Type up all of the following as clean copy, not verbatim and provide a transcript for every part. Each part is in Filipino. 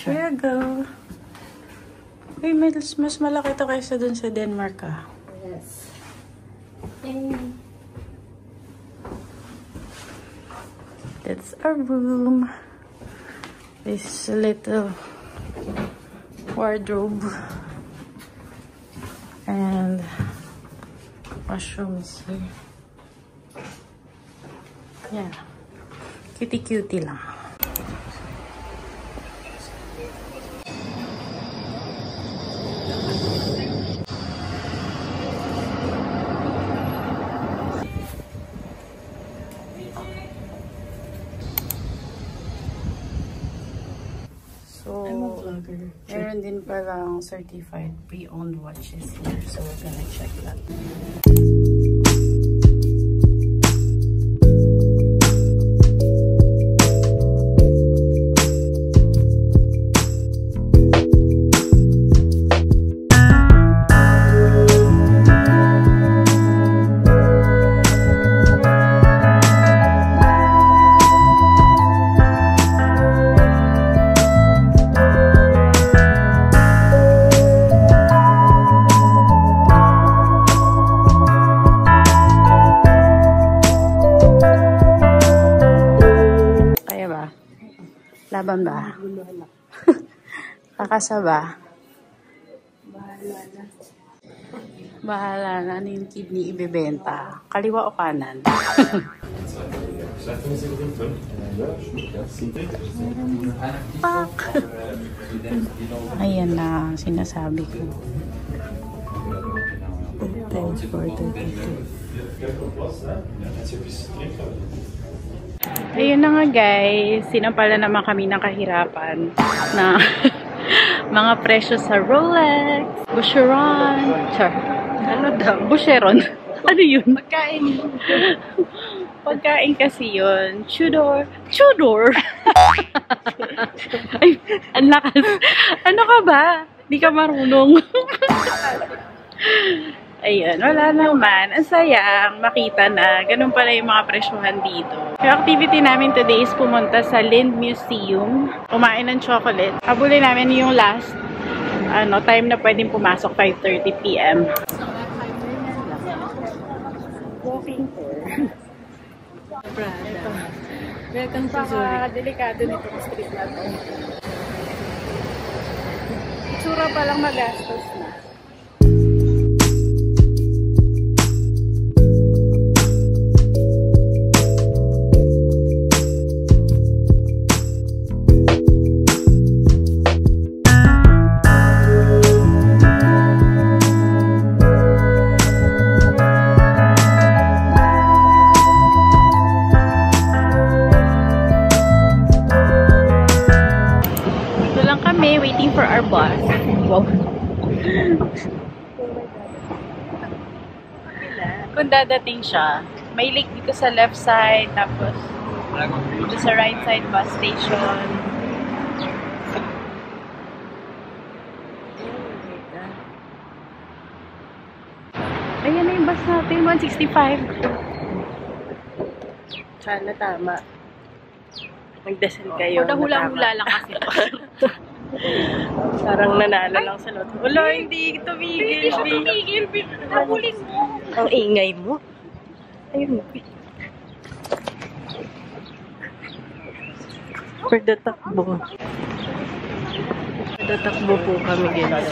Here you go. Uy, mas malaki to kaysa dun sa Denmark ah. Yes. That's our room. This is a little wardrobe. And washroom is here. Yeah. Cutie-cutie lang. So, I'm a vlogger. Meron din palang certified pre-owned watches here. So, we're gonna check that. Laban ba? Kakasa ba? Bahala na. Bahala na. Ano yung kidney ibebenta? Kaliwa o kanan? Fuck! Ayan na sinasabi ko. Thanks for the ayun na nga guys, sinampala naman kami ng kahirapan na mga presyo sa Rolex, Boucheron, ano daw? Boucheron? Ano yun? Pagkain. Pagkain kasi yun. Tudor. Ay, ang lakas. Ano ka ba? Di ka marunong. Ayun, wala naman. Ang sayang makita na ganun pala yung mga presyuhan dito. Yung activity namin today is pumunta sa Lind Museum. Kumain ng chocolate. Habulin namin yung last time na pwedeng pumasok, 5:30 PM. Walking tour. Prada. Welcome to Zurich. Delikado nitong street na to. Itsura pa lang magastos na. Waiting for our bus. Wow. Kung dadating siya, may lake dito sa left side, tapos dito sa right side bus station. Ayan na yung bus natin, 165. Sana tama. Magdasal kayo. Hula-hula lang kasi. Parang nanalo lang sa lot. Wala, hindi tumigil. Hindi tumigil. Nabulin mo. Ang ingay mo. Ayun. Pagdatakbo. Pagdatakbo po kami guys.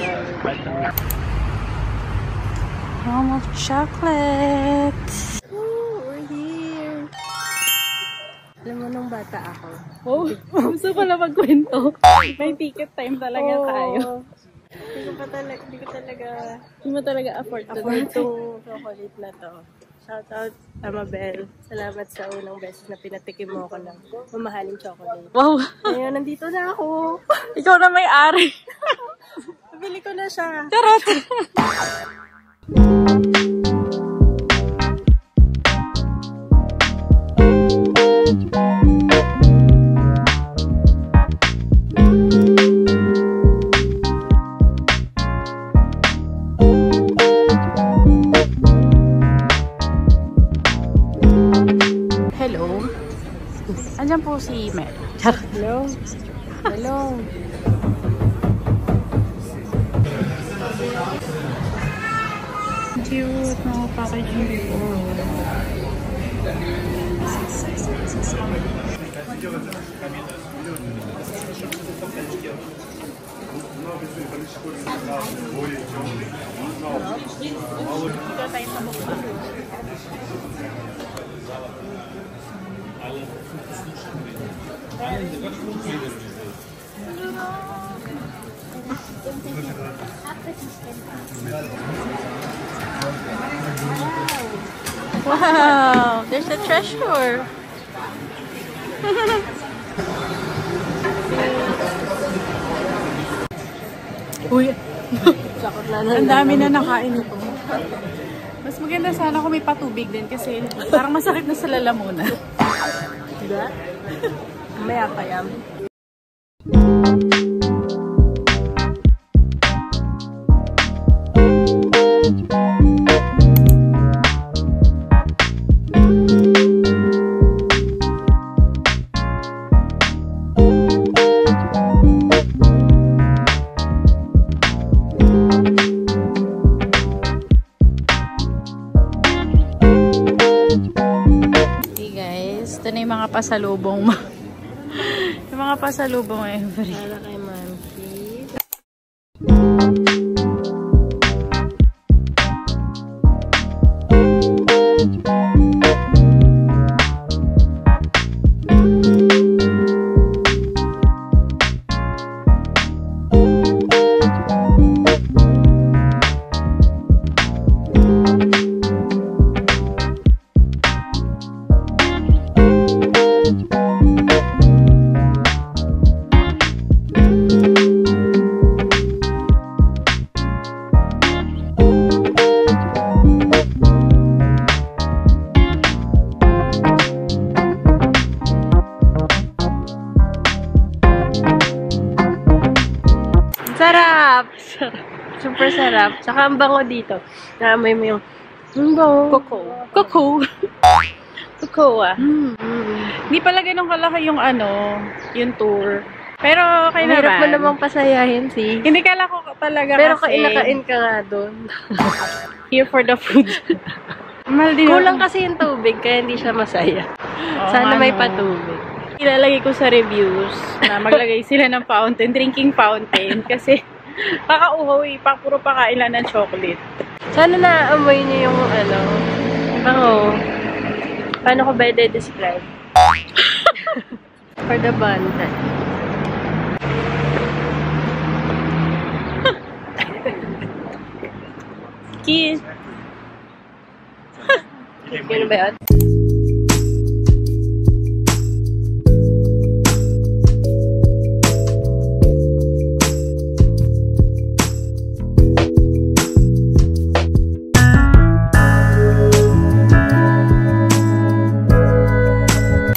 Almost chocolate. We're here. Alam mo nung bata ako. Oh, gusto ko na magkwento. May ticket time talaga tayo. Hindi mo talaga afford itong chocolate na to. Shout out, Amabel. Salamat sa unang beses na pinatikim mo ako ng mamahaling chocolate. Wow! Ngayon, nandito na ako. Ikaw na may-ari. Nabili ko na siya. Charot! Hello. Andiyan po si Mel. Hello. Hello. cute. Mga packaging before. Ito tayo sa mukha. Wow! There's a treasure! Uy! Ang dami na nakain ito. Mas maganda sana kung may patubig din kasi parang masakit na sa lalamunan. Diba? Maya pa yan. Ito na yung mga pasalubong mo. Yung mga pasalubong every. Para kay Monkey. Sarap! Super sarap. Tsaka ang bango dito. Naamoy mo yung cocoa. Cocoa. Cocoa. Hindi pala ganun kalaki yung yung tour. Pero kayo naman. Hirap mo namang pasayahin, see? Hindi kala ko talaga pero kasi. Pero kain ka nga doon. Here for the food. Kulang kasi yung tubig, kaya hindi siya masaya. Sana may patubig. Ilalagay ko sa reviews na maglagay sila ng fountain, drinking fountain. Kasi kakauhaw puro pakailan ng chocolate. Sana naamoy niyo yung bango. Paano ko ba i-describe? For the band. Kiss. Yun ba yun?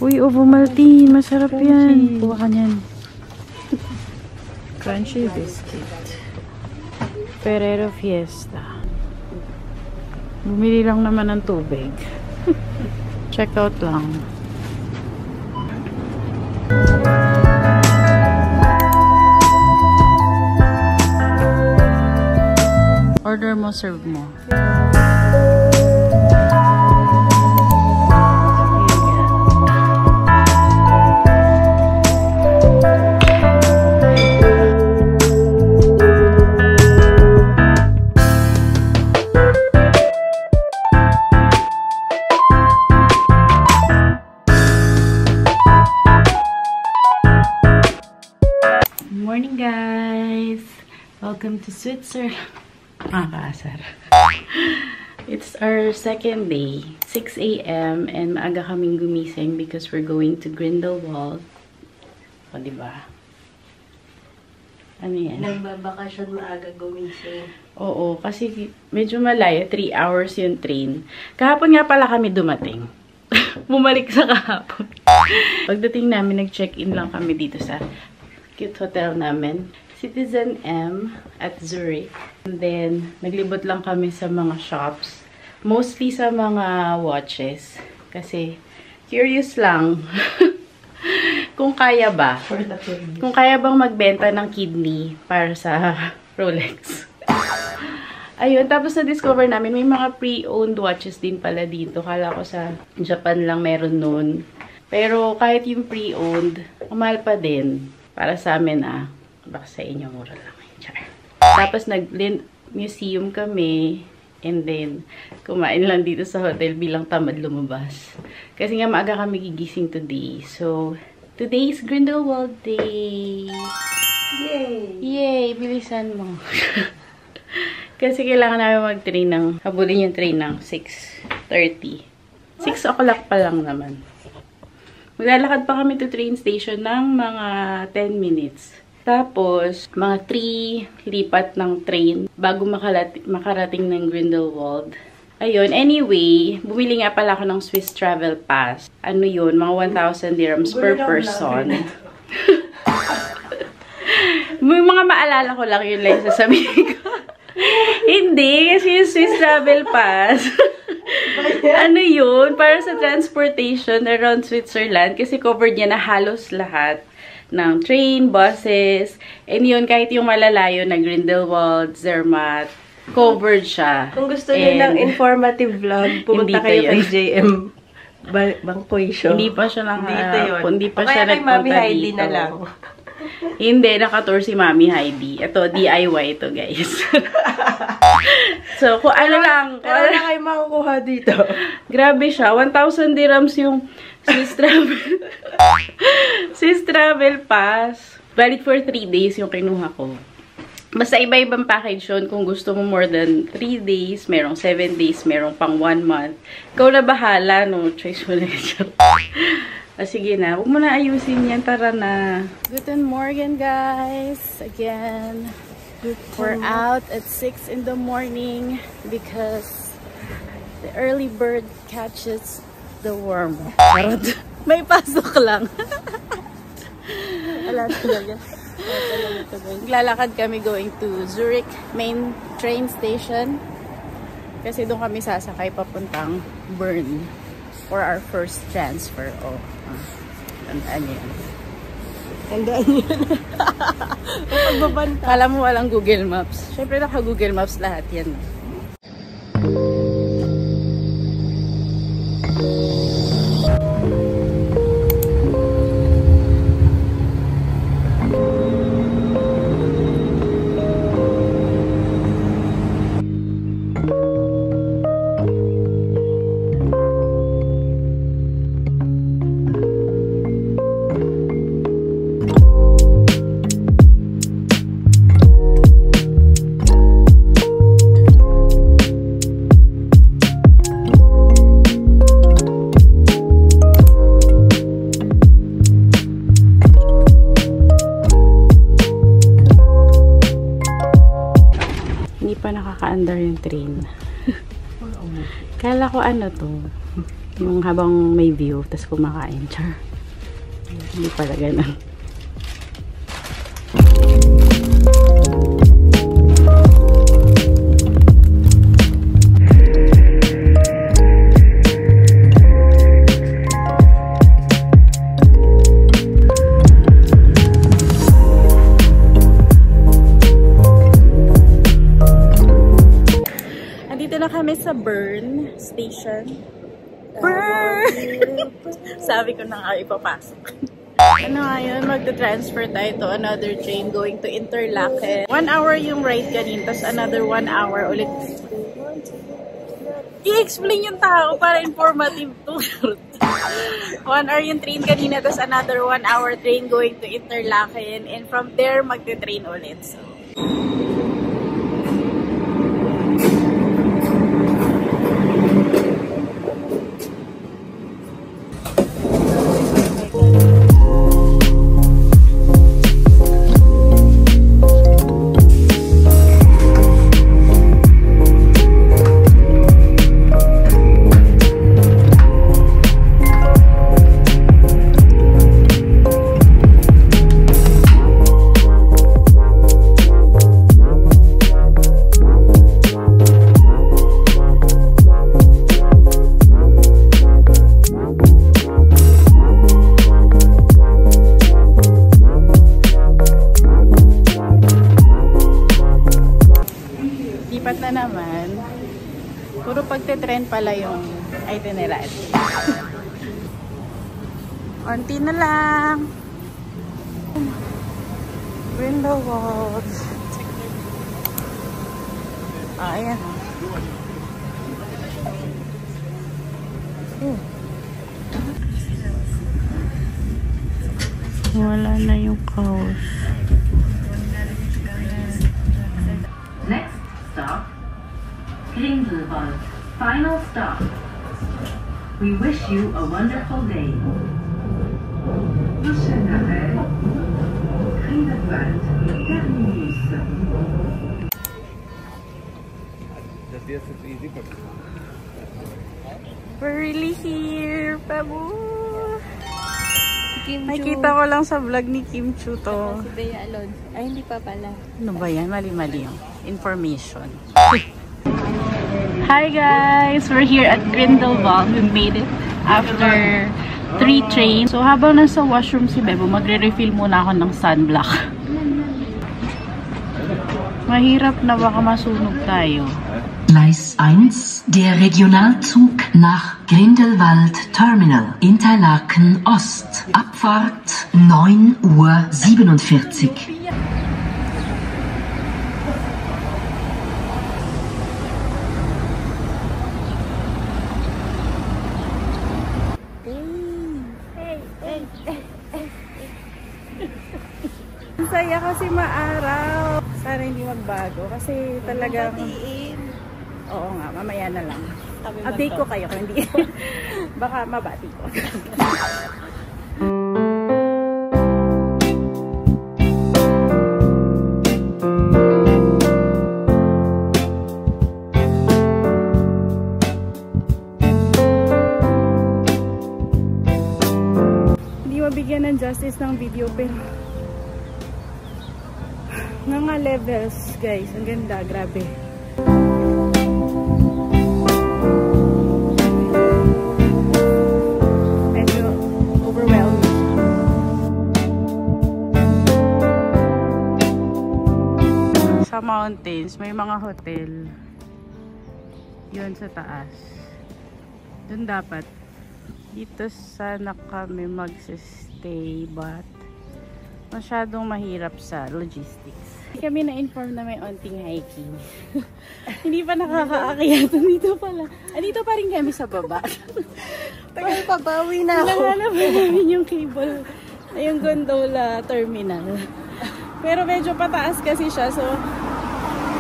Uy, Ovomaltine. Masarap yan. Kuha ka niyan. Crunchy biscuit. Ferrero Fiesta. Bumili lang naman ng tubig. Check out lang. Order mo, serve mo. Morning guys! Welcome to Switzerland. Kaasar. It's our second day. 6 a.m. and maaga kaming gumising because we're going to Grindelwald. O, diba? Ano yan? Nagbabakasyon maaga gumising. Oo, kasi medyo malayo. 3 hours yung train. Kahapon nga pala kami dumating. Bumalik sa kahapon. Pagdating namin, nag-check-in lang kami dito sa cute hotel namin. Citizen M at Zurich. And then, naglibot lang kami sa mga shops. Mostly sa mga watches. Kasi, curious lang. Kung kaya ba. Kung kaya bang magbenta ng kidney para sa Rolex. Ayun, tapos na-discover namin, may mga pre-owned watches din pala dito. Kala ko sa Japan lang meron nun. Pero kahit yung pre-owned, mahal pa din. Para sa amin baka sa inyo mura lang. Char. Tapos nag-museum kami. And then, kumain lang dito sa hotel bilang tamad lumabas. Kasi nga maaga kami gigising today. So, today is Grindelwald Day. Yay! Yay! Bilisan mo. Kasi kailangan namin mag-train habulin yung train ng 6:30. 6 o'clock pa lang naman. Maglalakad pa kami to train station ng mga 10 minutes. Tapos, mga 3 lipat ng train bago makarating ng Grindelwald. Ayun, anyway, bumili nga pala ako ng Swiss Travel Pass. Ano yun? Mga 1,000 dirhams per person. May mga maalala ko lang yun lang sasabihin ko. Hindi, kasi yung Swiss Travel Pass. Ano yun? Para sa transportation around Switzerland. Kasi covered niya na halos lahat ng train, buses. And yun, kahit yung malalayo na Grindelwald, Zermatt, covered siya. Kung gusto niyo ng informative vlog, pumunta kayo kay JM Bangkoy Show. Hindi pa siya hindi pa siya kay Mami Heidi na lang. Hindi, nakatour si Mami Heidi. Ito, DIY ito, guys. So, kung ano lang. Pero wala kayo makukuha dito. Grabe siya. 1,000 dirhams yung Swiss Travel Pass. Valid for 3 days yung kinuha ko. Basta iba-ibang package yun. Kung gusto mo more than 3 days, merong 7 days, merong pang 1 month. Ikaw na bahala, no? Choice mo na yun. Sige na. Huwag mo na ayusin yan. Tara na. Guten Morgen, guys. Again, we're out at 6 in the morning because the early bird catches the worm. May pasok lang. Alas talaga. Naglalakad kami going to Zurich main train station. Kasi doon kami sasakay papuntang Bern for our first transfer. Oh, tandaan yan. Tandaan yun. Kala mo walang Google Maps. Siyempre naka-Google Maps lahat yan. Nakaka-under yung train. Kala ko ano to, yung habang may view, tas kumakain. Char. Hindi pala ganun. Kami sa Bern Station. Bern! Sabi ko na nga ipapasok. Ano nga yun? Magta-transfer tayo to another train going to Interlaken. 1 hour yung ride kanina, tapos another 1 hour ulit. I-explain yung tao para informative to. 1 hour yung train kanina, tapos another 1 hour train going to Interlaken. And from there, magta-train ulit. So, pala yung itinerary. Konti na lang. Grindelwald. Ayan. Wala na yung cows. Next stop, Grindelwald. Final stop. We wish you a wonderful day. Prochain arrêt, Grindelwald terminus. We're really here, Pabu. Kim Chu. Nakita ko lang sa vlog ni Kim Chu to. Si Bea Alonso. Ay, hindi pa pala. Ano ba yan? Mali-mali yung information. Hi guys! We're here at Grindelwald. We made it after 3 trains. So habang nasa washroom si Bebo, magre-refill muna ako ng sunblock. Mahirap na baka masunog tayo. Gleis 1, der Regionalzug nach Grindelwald Terminal, Interlaken Ost. Abfahrt 9:47 Uhr. Ang saya kasi maaraw. Sana hindi magbago kasi talagang... Oo nga, mamaya na lang. Update ko kayo kung hindi. Baka mabati ko. Hindi mabigyan ng justice ng video pero nga levels guys. Ang ganda, grabe. Sa mountains, may mga hotel. Yun sa taas. Doon dapat. Dito sana kami magsistay but masyadong mahirap sa logistics. Kami na-inform na may onting hiking. Hindi pa nakakaakyat. Dito pala. Dito pa rin kami sa baba. Tagal pa, bawi na ako. Nanganap pa namin yung cable. Yung gondola terminal. Pero medyo pataas kasi siya. So,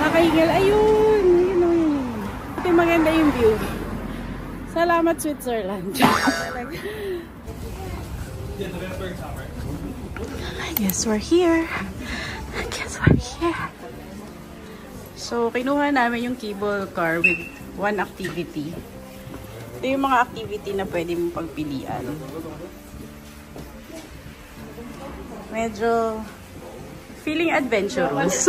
nakahingal. Ayun! Yun. Ito maganda yung view. Salamat, Switzerland. I guess we're here. So, kinuha namin yung cable car with one activity. Ito yung mga activity na pwede mong pagpilian. Medyo feeling adventurous.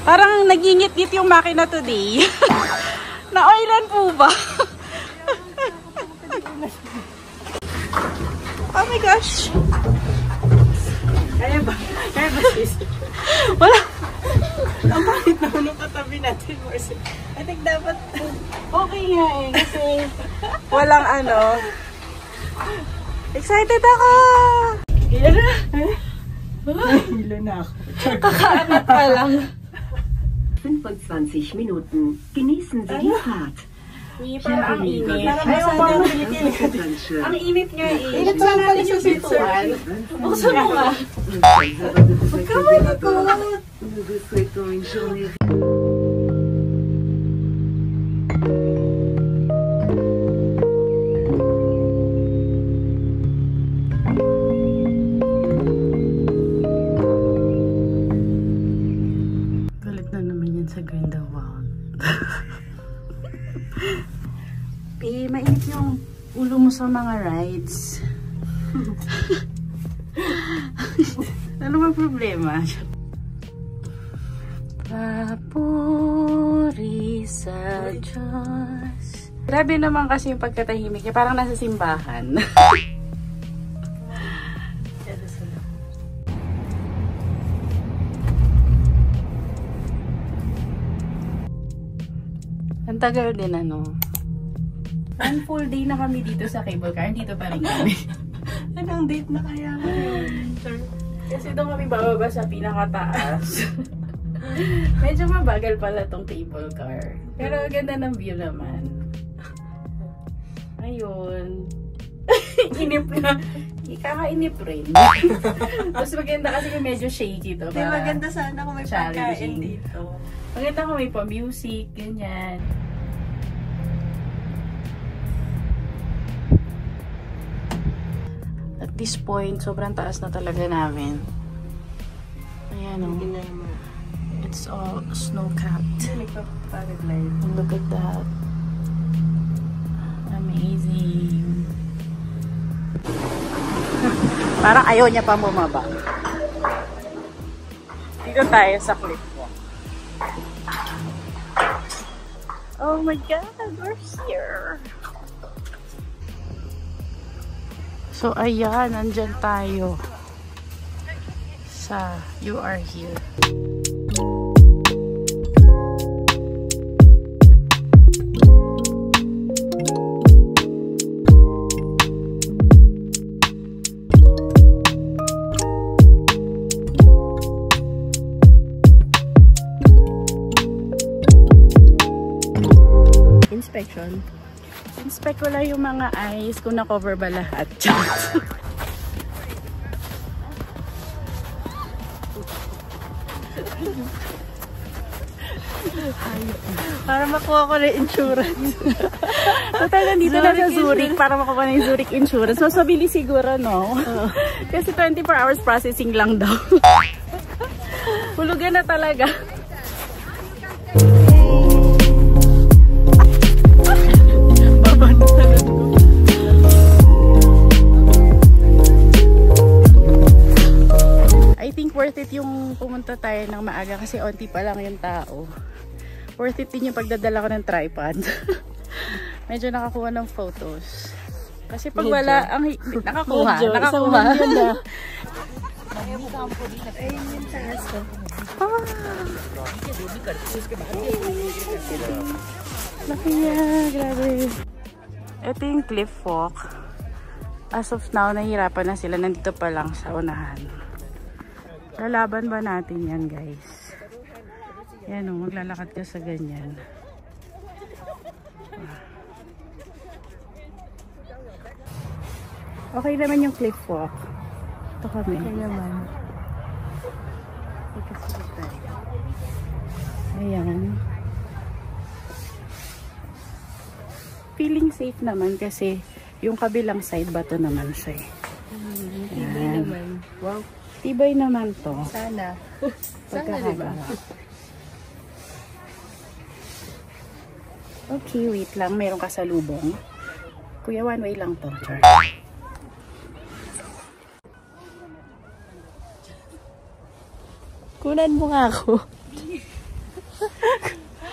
Parang nagingit-ngit yung makina today. Na-oilan po ba? Oh my gosh! Kaya ba? Kaya ba sis? Wala! Ang bakit naman nung katabi natin, Marcel? I think dapat okay nga eh. Kasi walang ano. Excited ako! Hilo na! Hilo na ako. Kakaanap pa lang. 25 Minuten. Genießen Sie die Fahrt. Parang ang init. Ayaw pa ang Ang init nga eh. Init pa natin yung Switzerland. Buksan mo nga. Galit na naman yan sa Grindelwald. Mainit yung ulo mo sa mga rides. Ano ba problema? Papuri sa Diyos. Grabe naman kasi yung pagkatahimik niya. Parang nasa simbahan. Ang tagal din ano. One full day na kami dito sa cable car. Dito pa rin kami. Anong date na kaya ngayon? Kasi doon kami bababa sa pinakataas. Medyo mabagal pala tong cable car. Pero ganda ng view naman. Ayun. Inip na. Kakainip rin. Mas maganda kasi medyo shaky to. Maganda sana kung may pagkain dito. Maganda kung may pa-music, ganyan. At this point, sobrang taas na talaga namin. Ayan o. It's all snow-capped. Look at that. Amazing. Parang ayaw niya pa bumaba. Dito tayo sa cliff walk. Oh my God, we're here. So ayan, nandyan tayo sa You Are Here. Inspection. Inspect ko lang yung mga eyes kung na-cover ba lahat. Para makuha ko na insurance. Total, nandito na sa Zurich para makuha na yung Zurich insurance. So, sabili siguro, no? Kasi 24 hours processing lang daw. Hulugan na talaga. I think worth it yung pumunta tayo ng maaga kasi onti pa lang yung tao. Worth it din yung pagdadala ko ng tripod. Medyo nakakuha ng photos. Kasi pag wala, ang nakakuha. Ayun yung taas ko. Laki niya, grabe. Ito yung cliff walk. As of now, nahihirapan na sila. Nandito pa lang sa unahan. Lalaban ba natin yan, guys? Yan o, maglalakad ka sa ganyan. Okay naman yung cliff walk. Ito kami. Okay naman. Ayan. Feeling safe naman kasi yung kabilang side bato naman siya. Tibay naman. Wow. Tibay naman to. Sana. Sana, diba? Okay, wait lang. Meron kasalubong. Kuya, one way lang to. Char. Kunan mo nga ako.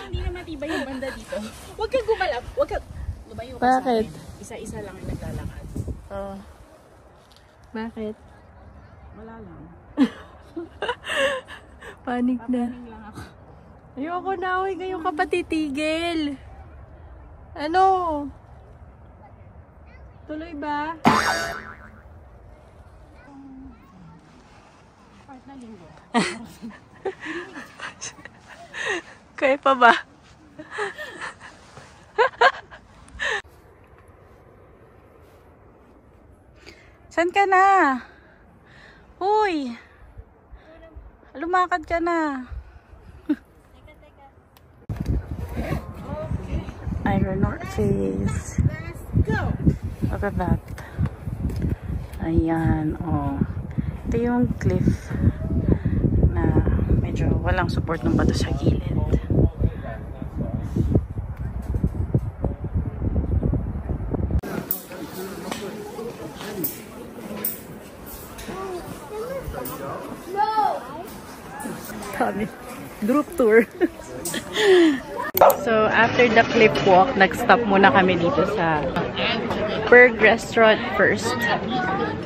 Hindi na matibay yung banda dito. Huwag kang gumalap. Huwag kang lumayo ka. Bakit? Isa-isa lang ang naglalakad. Oh. Bakit? Wala lang. Panik na. Papaning lang ako. Ayoko na. Uy, ngayon ka pa titigil. Ano? Tuloy ba? Part na linggo. Kaya pa ba? Saan ka na? Uy! Lumakad ka na. Iron North Face. Look at that. Ayan, oh. Ito yung cliff na medyo walang support ng bato sa gilid. Dami. Group tour. So, after the cliff walk, nag-stop muna kami dito sa Berg Restaurant first.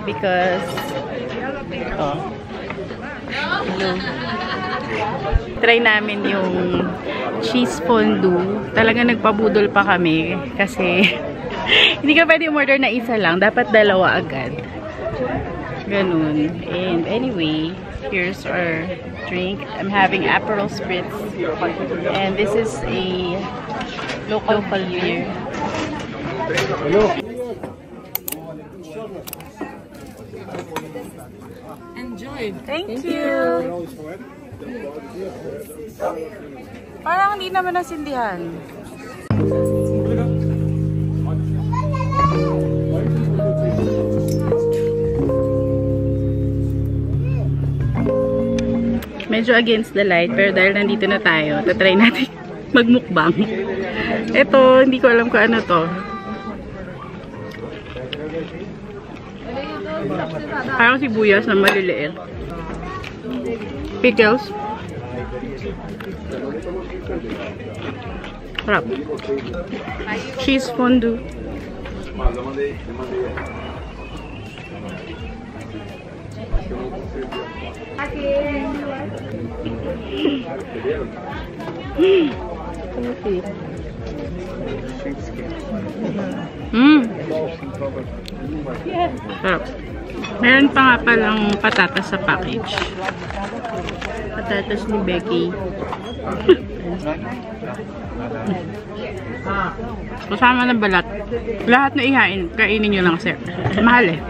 Because, try namin yung cheese fondue. Talaga nagpabudol pa kami kasi hindi ka pwede umorder na isa lang. Dapat dalawa agad. Ganun. And anyway, here's our drink. I'm having Aperol Spritz. And this is a local beer. Enjoy. Thank you. Parang hindi naman nasindihan. Medyo against the light, pero dahil nandito na tayo, tatry natin magmukbang. Ito, hindi ko alam kung ano to. Parang sibuyas na maliliit. Pickles. Sarap. Cheese fondue. Sarap. Meron pa nga palang patatas sa package. Patatas ni Becky. Kasama na balat. Lahat na ihain. Kainin nyo lang, sir. Mahal eh.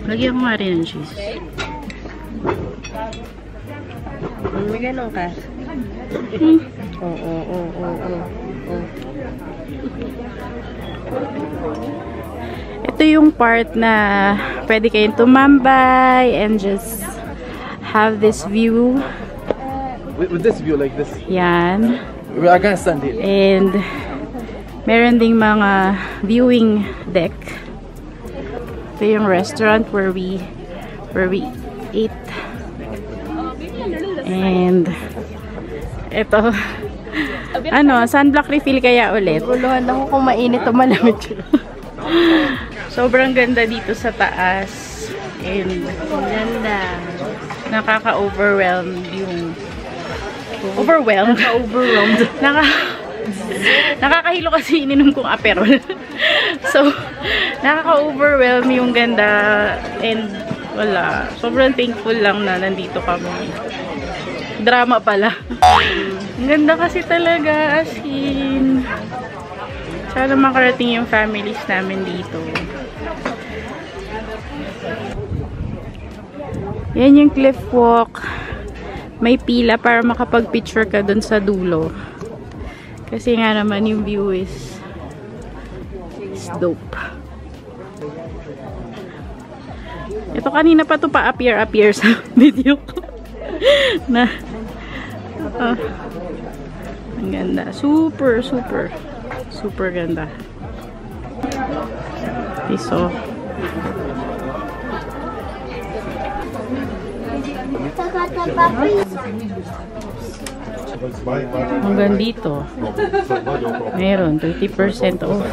Lagyan ko nga rin ng cheese. May ganun ka. Oo. Ito yung part na pwede kayong tumambay and just have this view. With this view like this. Yan. I can't stand it. And meron ding mga viewing deck. Ito yung restaurant where we ate. And ito sunblock refill kaya ulit. Guluhan ako kung mainit o malamig. Sobrang ganda dito sa taas. And Ganda. nakaka-overwhelm yung overwhelmed. Nakakahilo kasi ininom kong Aperol. So, nakaka-overwhelm yung ganda and wala. Sobrang thankful lang na nandito kami. Drama pala. Ang ganda kasi talaga, as in. Sana makarating yung families namin dito. Yan yung cliff walk. May pila para makapag-picture ka dun sa dulo. Kasi nga naman yung view is dope. Ito kanina pa to pa-appear sa video ko. Na ang ganda. Super ganda. Piso. Hanggang dito. Meron 30% off.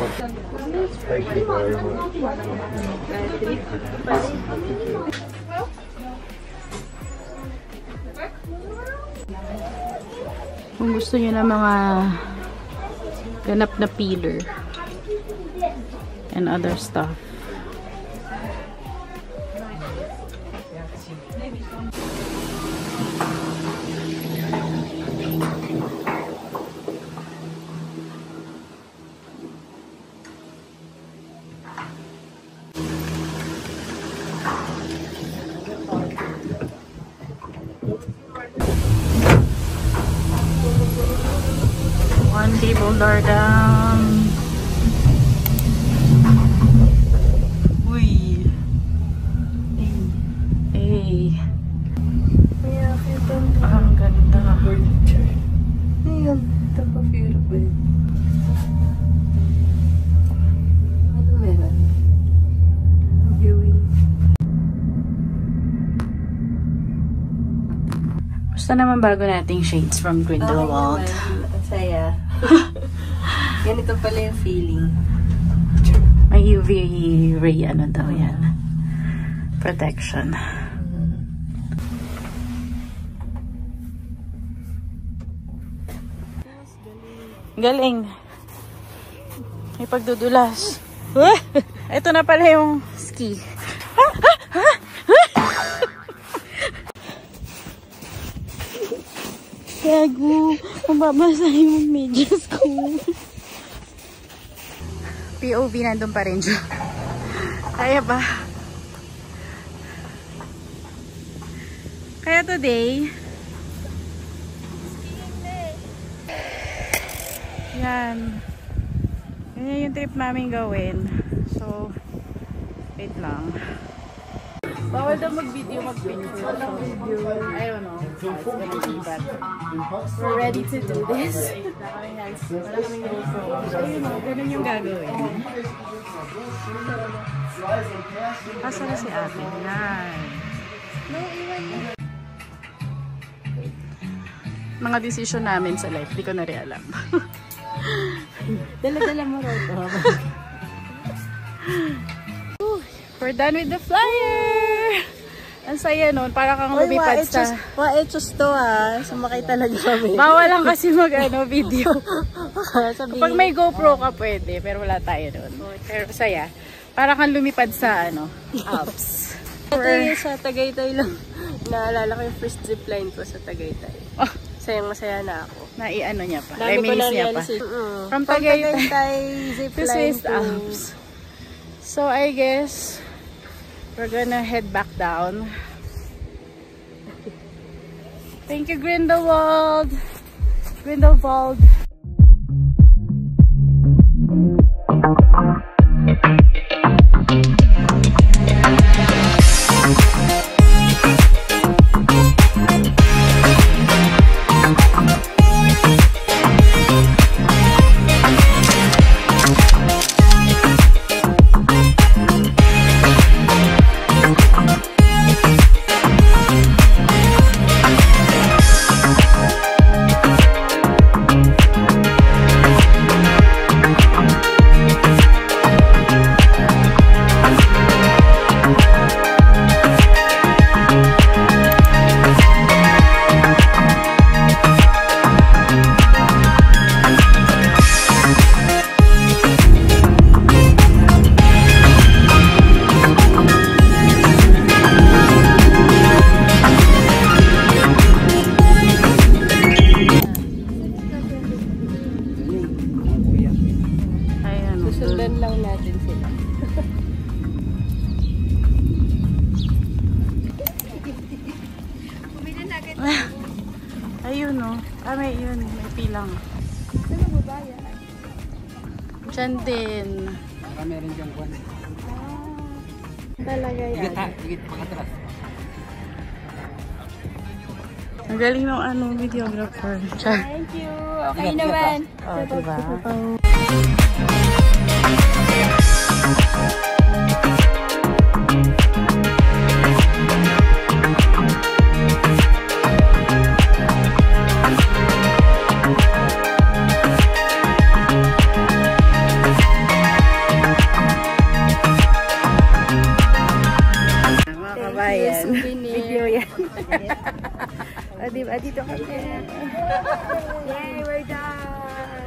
Kung gusto niyo na mga ganap na peeler and other stuff. One table door down. Uy. Hey. Ang ganda. Ayan, ito pa beautiful. Ano meron? Viewing. Kamusta naman bago nating shades from Grindelwald? Ang saya. Ganito pala yung feeling. May UV ray ano daw yan. Protection. Galing. May pagdudulas. Ito na pala yung ski. Gago. Mababasa yung medyas ko. POV nandun pa rin siya. Kaya ba? Kaya today, yan. Yan yung trip namin gawin. So, wait lang. Bawal daw mag-video, mag-picture. Walang video. I don't know. We're ready to do this. Wala kaming GoPro. So, yun know, ganun yung gagawin. Asa na si ate? Yan. Mga decision namin sa life, di ko na rin alam. Dala-dala mo raw ito. We're done with the flyer! Ang saya nun, para kang lumipad sa... Wa-etos to sumakay talaga kami. Bawal lang kasi mag-video. Kapag may GoPro ka pwede, pero wala tayo nun. Pero saya. Para kang lumipad sa Alps. Ito yung sa Tagaytay lang. Naalala ko yung first zipline ko sa Tagaytay. Oh, Masaya na ako. Nai-ano niya pa. Dami ko na niya pa. From Tagaytay zipline to Swiss Alps. So I guess we're gonna head back down. Thank you, Grindelwald. Grindelwald. Sundan lang natin sila. Ayun no. May yun. May pilang. Diyan din. Meron diyang kwan. Talaga yan. Higit pakatras. Ang galing ng videographer. Char. Thank you. Okay naman. Oh, diba? Video yan. O, diba? Dito kami. Yay, we're done!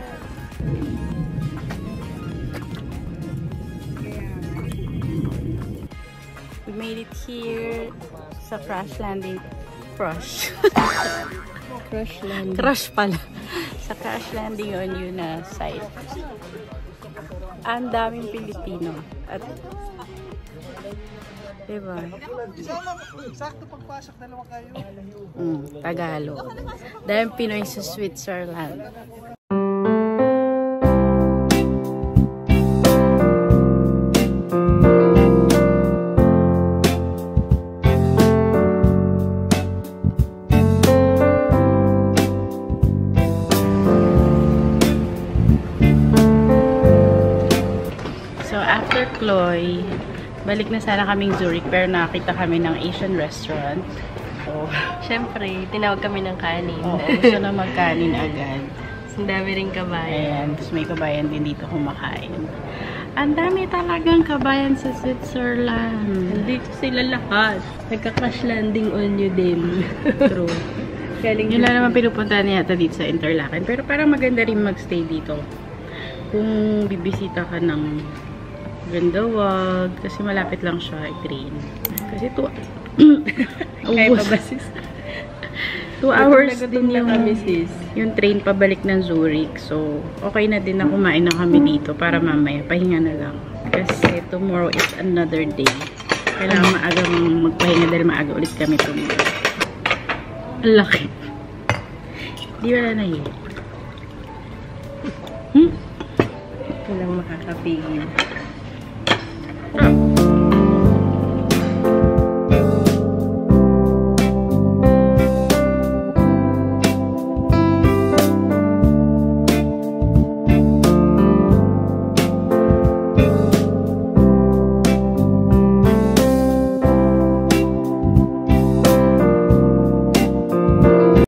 We made it here sa crash landing. Crush. Crush landing. Crush pala. Sa crash landing on Yuna site. Ang daming Pilipino. At diba? Sakto pagpasok, dalawa kayo. Tagalog. Dahil Pinoy sa Switzerland. So after Chloe, balik na sana kaming Zurich pero nakita kami ng Asian restaurant. Oo. Siyempre, tinawag kami ng kanin. Oo, gusto na magkanin agad. Ang dami rin kabayan. Ayan, tapos may kabayan din dito kumakain. Ang dami talagang kabayan sa Switzerland. Nandito sila lahat. Nagka-crash landing on you din. True. Yun lang naman pinupuntahan niya yata dito sa Interlaken. Pero parang maganda rin magstay dito. Kung bibisita ka ng Grindelwald, kasi malapit lang siya i-train. Kasi Kaya pa ba sis? 2 hours din din yung train pabalik ng Zurich. So, okay na din na kumain na kami dito para mamaya pahinga na lang. Kasi tomorrow is another day. Kailangan maagang magpahinga dahil maaga ulit kami tomorrow. Ang laki. Di wala na yun. Walang makakapigil. Oh.